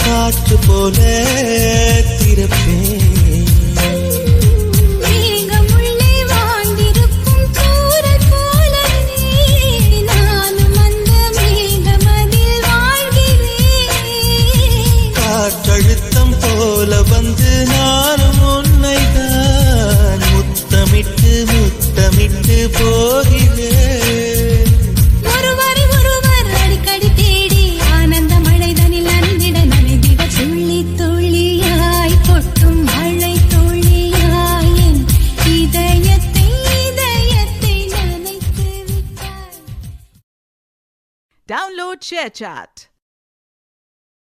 காற்று போல திறப்பேன். காற்றழுத்தம் போல வந்து நானும் உன்னைதான் முத்தமிட்டு முத்தமிட்டு போகிறேன். ஒருவர் அடிக்கடி தேடி ஆனந்த மழைதனில் நனைந்திட நனைந்திட துள்ளி துள்ளியாய் கொட்டும் மழை துள்ளியாய் என் இதயத்தை நனைத்து விட்டாய். Download ShareChat.